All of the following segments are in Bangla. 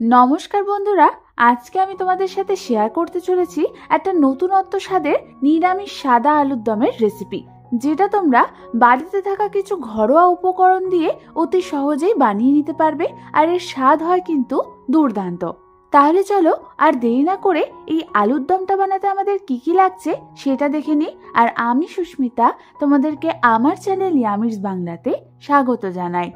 নমস্কার বন্ধুরা, আজকে আমি তোমাদের সাথে শেয়ার করতে চলেছি একটা নতুনত্ব স্বাদের নিরামিষ সাদা আলুর দমের রেসিপি, যেটা তোমরা বাড়িতে থাকা কিছু ঘরোয়া উপকরণ দিয়ে অতি সহজেই বানিয়ে নিতে পারবে। আর এর স্বাদ হয় কিন্তু দুর্দান্ত। তাহলে চলো আর দেরি না করে এই আলুর দমটা বানাতে আমাদের কি কি লাগছে সেটা দেখে নিই। আর আমি সুস্মিতা তোমাদেরকে আমার চ্যানেল ইয়ামিস বাংলাতে স্বাগত জানাই।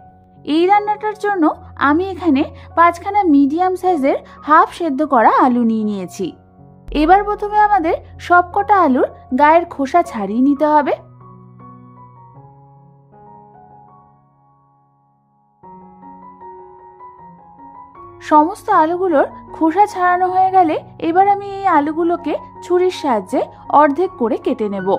এই রান্নাটার জন্য আমি এখানে 5খানা মিডিয়াম সাইজের হাফ সেদ্ধ করা আলু নিয়ে নিয়েছি। এবার প্রথমে আমাদের সবকটা আলুর গায়ের খোসা ছাড়িয়ে নিতে হবে। সমস্ত আলুগুলোর খোসা ছাড়ানো হয়ে গেলে এবার আমি এই আলুগুলোকে ছুরির সাহায্যে অর্ধেক করে কেটে নেব।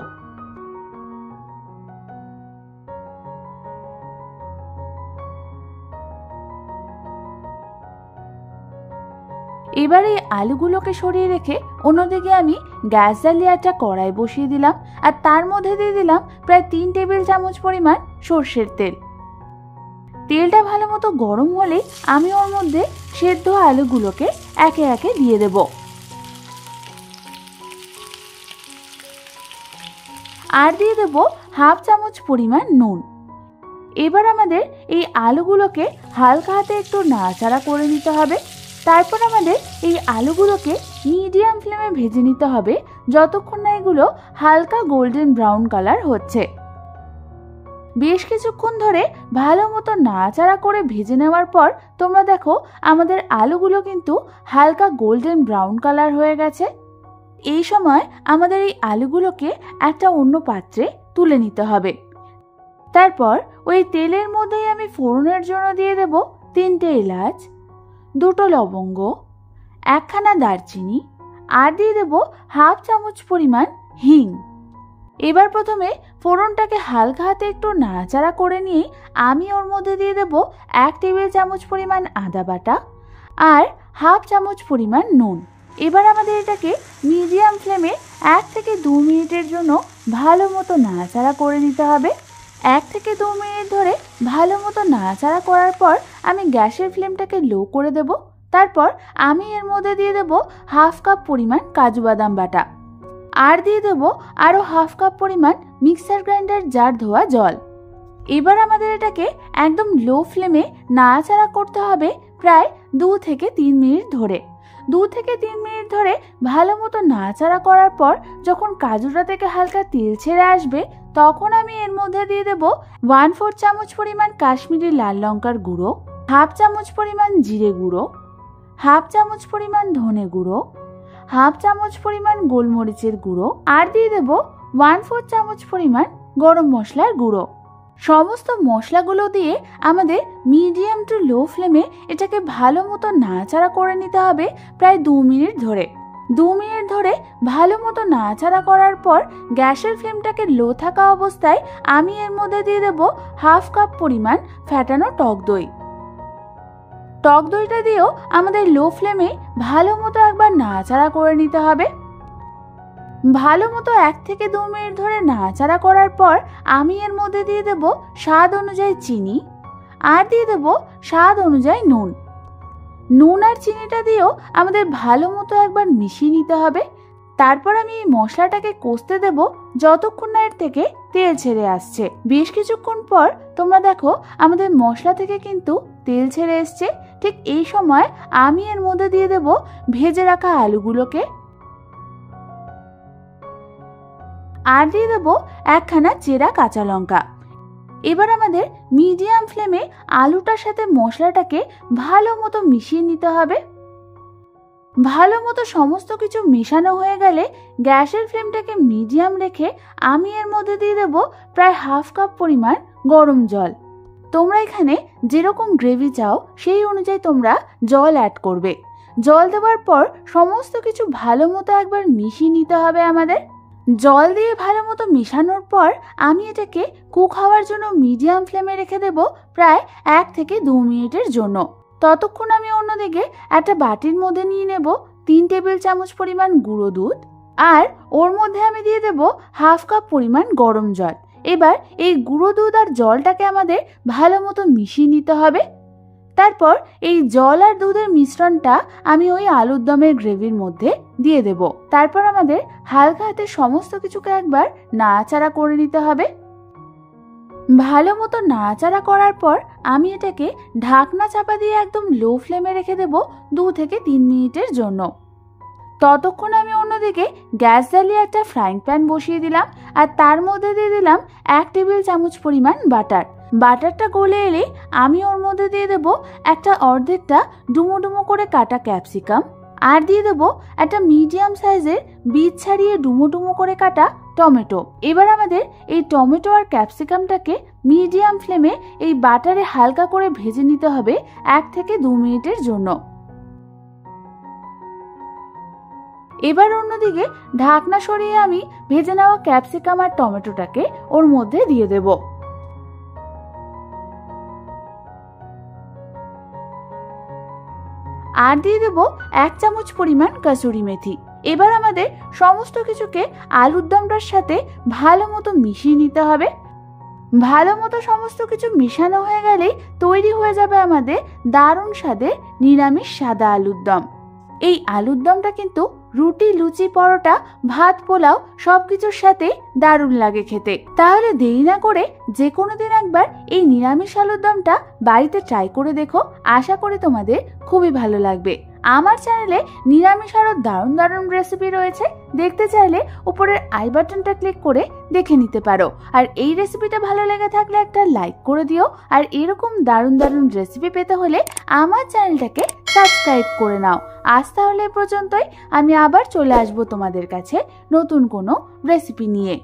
এবার এই আলুগুলোকে সরিয়ে রেখে অন্যদিকে আমি গ্যাস জ্বালিয়ে একটা কড়াই বসিয়ে দিলাম। আর তার মধ্যে দিয়ে দিলাম প্রায় 3 টেবিল চামচ পরিমাণ সর্ষের তেল। তেলটা ভালো মতো গরম হলে আমি ওর মধ্যে সেদ্ধ আলুগুলোকে একে একে দিয়ে দেব। আর দিয়ে দেব হাফ চামচ পরিমাণ নুন। এবার আমাদের এই আলুগুলোকে হালকা হাতে একটু নাড়াচাড়া করে নিতে হবে। তারপর আমাদের এই আলুগুলোকে মিডিয়াম ফ্লেমে ভেজে নিতে হবে যতক্ষণ না এগুলো হালকা গোল্ডেন ব্রাউন কালার হচ্ছে। বেশ কিছুক্ষণ ধরে ভালো মতো নাড়াচাড়া করে ভেজে নেওয়ার পর তোমরা দেখো আমাদের আলুগুলো কিন্তু হালকা গোল্ডেন ব্রাউন কালার হয়ে গেছে। এই সময় আমাদের এই আলুগুলোকে একটা অন্য পাত্রে তুলে নিতে হবে। তারপর ওই তেলের মধ্যেই আমি ফোড়নের জন্য দিয়ে দেব 3টে এলাচ, 2টো লবঙ্গ, 1খানা দারচিনি, আর দিয়ে দেব হাফ চামচ পরিমাণ হিং। এবার প্রথমে ফোড়নটাকে হালকা হাতে একটু নাড়াচাড়া করে নিয়ে আমি ওর মধ্যে দিয়ে দেব 1 টেবিল চামচ পরিমাণ আদা বাটা আর হাফ চামচ পরিমাণ নুন। এবার আমাদের এটাকে মিডিয়াম ফ্লেমে 1 থেকে 2 মিনিটের জন্য ভালো মতো নাড়াচাড়া করে নিতে হবে। 1 থেকে 2 মিনিট ধরে ভালো মতো নাড়াচাড়া করার পর আমি গ্যাসের ফ্লেমটাকে লো করে দেব। তারপর আমি এর মধ্যে দিয়ে দেব হাফ কাপ পরিমাণ কাজু বাদাম বাটা আর দিয়ে দেব আরও হাফ কাপ পরিমাণ মিক্সার গ্রাইন্ডার জার ধোয়া জল। এবার আমাদের এটাকে একদম লো ফ্লেমে নাড়াচাড়া করতে হবে প্রায় 2 থেকে 3 মিনিট ধরে। 2 থেকে 3 মিনিট ধরে ভালো মতো নাড়াচাড়া করার পর যখন কাজুটা থেকে হালকা তেল ছেড়ে আসবে তখন আমি এর মধ্যে দিয়ে দেব 1/4 চামচ পরিমাণ কাশ্মীরি লাল লঙ্কার গুঁড়ো, হাফ চামচ পরিমাণ জিরে গুঁড়ো, হাফ চামচ পরিমাণ ধনে গুঁড়ো, হাফ চামচ পরিমাণ গোলমরিচের গুঁড়ো আর দিয়ে দেব 1/4 চামচ পরিমাণ গরম মশলার গুঁড়ো। সমস্ত মশলাগুলো দিয়ে আমাদের মিডিয়াম টু লো ফ্লেমে এটাকে ভালো মতো নাড়াচাড়া করে নিতে হবে প্রায় 2 মিনিট ধরে। 2 মিনিট ধরে ভালো মতো নাড়াচাড়া করার পর গ্যাসের ফ্লেমটাকে লো থাকা অবস্থায় আমি এর মধ্যে দিয়ে দেব হাফ কাপ পরিমাণ ফ্যাটানো টক দই। টক দইটা দিয়েও আমাদের লো ফ্লেমে ভালো মতো একবার নাড়াচাড়া করে নিতে হবে। ভালো মতো 1 থেকে 2 মিনিট ধরে নাড়াচাড়া করার পর আমি এর মধ্যে দিয়ে দেব স্বাদ অনুযায়ী চিনি আর দিয়ে দেব স্বাদ অনুযায়ী নুন। নুন আর চিনিটা দিয়েও আমাদের ভালো মতো একবার মিশিয়ে নিতে হবে। তারপর আমি এই মশলাটাকে কষতে দেব যতক্ষণ না এর থেকে তেল ছেড়ে আসছে। বেশ কিছুক্ষণ পর তোমরা দেখো আমাদের মশলা থেকে কিন্তু তেল ছেড়ে এসছে। ঠিক এই সময় আমি এর মধ্যে দিয়ে দেব ভেজে রাখা আলুগুলোকে আর দিয়ে দেব 1খানা চেরা কাঁচা লঙ্কা। এবার আমাদের মিডিয়াম ফ্লেমে আলুটার সাথে মশলাটাকে ভালো মতো মিশিয়ে নিতে হবে। ভালো মতো সমস্ত কিছু মেশানো হয়ে গেলে গ্যাসের ফ্লেমটাকে মিডিয়াম রেখে আমি এর মধ্যে দিয়ে দেব প্রায় হাফ কাপ পরিমাণ গরম জল। তোমরা এখানে যেরকম গ্রেভি চাও সেই অনুযায়ী তোমরা জল অ্যাড করবে। জল দেওয়ার পর সমস্ত কিছু ভালো মতো একবার মিশিয়ে নিতে হবে আমাদের। জল দিয়ে ভালো মতো মেশানোর পর আমি এটাকে কুক হওয়ার জন্য মিডিয়াম ফ্লেমে রেখে দেব প্রায় 1 থেকে 2 মিনিটের জন্য। ততক্ষণ আমি অন্যদিকে একটা বাটির মধ্যে নিয়ে নেব 3 টেবিল চামচ পরিমাণ গুঁড়ো দুধ আর ওর মধ্যে আমি দিয়ে দেব হাফ কাপ পরিমাণ গরম জল। এবার এই গুঁড়ো দুধ আর জলটাকে আমাদের ভালো মতো মিশিয়ে নিতে হবে। তারপর এই জল আর দুধের মিশ্রণটা আমি ওই আলুর দমের গ্রেভির মধ্যে দিয়ে দেব। তারপর আমাদের হালকা হাতে সমস্ত কিছুকে একবার নাড়াচাড়া করে নিতে হবে। ভালো মতো নাড়াচাড়া করার পর আমি এটাকে ঢাকনা চাপা দিয়ে একদম লো ফ্লেমে রেখে দেব 2 থেকে 3 মিনিটের জন্য। ততক্ষণ আমি অন্যদিকে গ্যাস জ্বালিয়ে একটা ফ্রাইং প্যান বসিয়ে দিলাম আর তার মধ্যে দিয়ে দিলাম 1 টেবিল চামচ পরিমাণ বাটার। বাটারটা গলে এলে আমি ওর মধ্যে দিয়ে দেব একটা অর্ধেকটা ডুমো ডুমো করে কাটা ক্যাপসিকাম আর দিয়ে দেব একটা মিডিয়াম সাইজের বীজ ছাড়িয়ে ডুমো ডুমো করে কাটা টমেটো। এবার আমাদের এই টমেটো আর ক্যাপসিকামটাকে মিডিয়াম ফ্লেমে এই বাটারে হালকা করে ভেজে নিতে হবে 1 থেকে 2 মিনিটের জন্য। এবার অন্যদিকে ঢাকনা সরিয়ে আমি ভেজে নেওয়া ক্যাপসিকাম আর টমেটোটাকে ওর মধ্যে দিয়ে দেব। আর দিয়ে দেব 1 চামচ পরিমাণ কসুরি মেথি। এবার আমাদের সমস্ত কিছুকে আলুর দমটার সাথে ভালো মতো মিশিয়ে নিতে হবে। ভালো মতো সমস্ত কিছু মিশানো হয়ে গেলেই তৈরি হয়ে যাবে আমাদের দারুণ স্বাদের নিরামিষ সাদা আলুর দম। এই আলুর দমটা কিন্তু রুটি, লুচি, পরোটা, ভাত, পোলাও সবকিছুর সাথে দারুণ লাগে খেতে। তাহলে দেরি না করে যে কোনো দিন একবার এই নিরামিষ আলুর দমটা বাড়িতে ট্রাই করে দেখো। আশা করি তোমাদের খুবই ভালো লাগবে। আমার চ্যানেলে নিরামিষ আরো দারুণ দারুণ রেসিপি রয়েছে, দেখতে চাইলে উপরের আই বাটনটা ক্লিক করে দেখে নিতে পারো। আর এই রেসিপিটা ভালো লেগে থাকলে একটা লাইক করে দিও। আর এরকম দারুণ দারুণ রেসিপি পেতে হলে আমার চ্যানেলটাকে সাবস্ক্রাইব করে নাও। আজ তাহলে পর্যন্তই, আমি আবার চলে আসবো তোমাদের কাছে নতুন কোনো রেসিপি নিয়ে।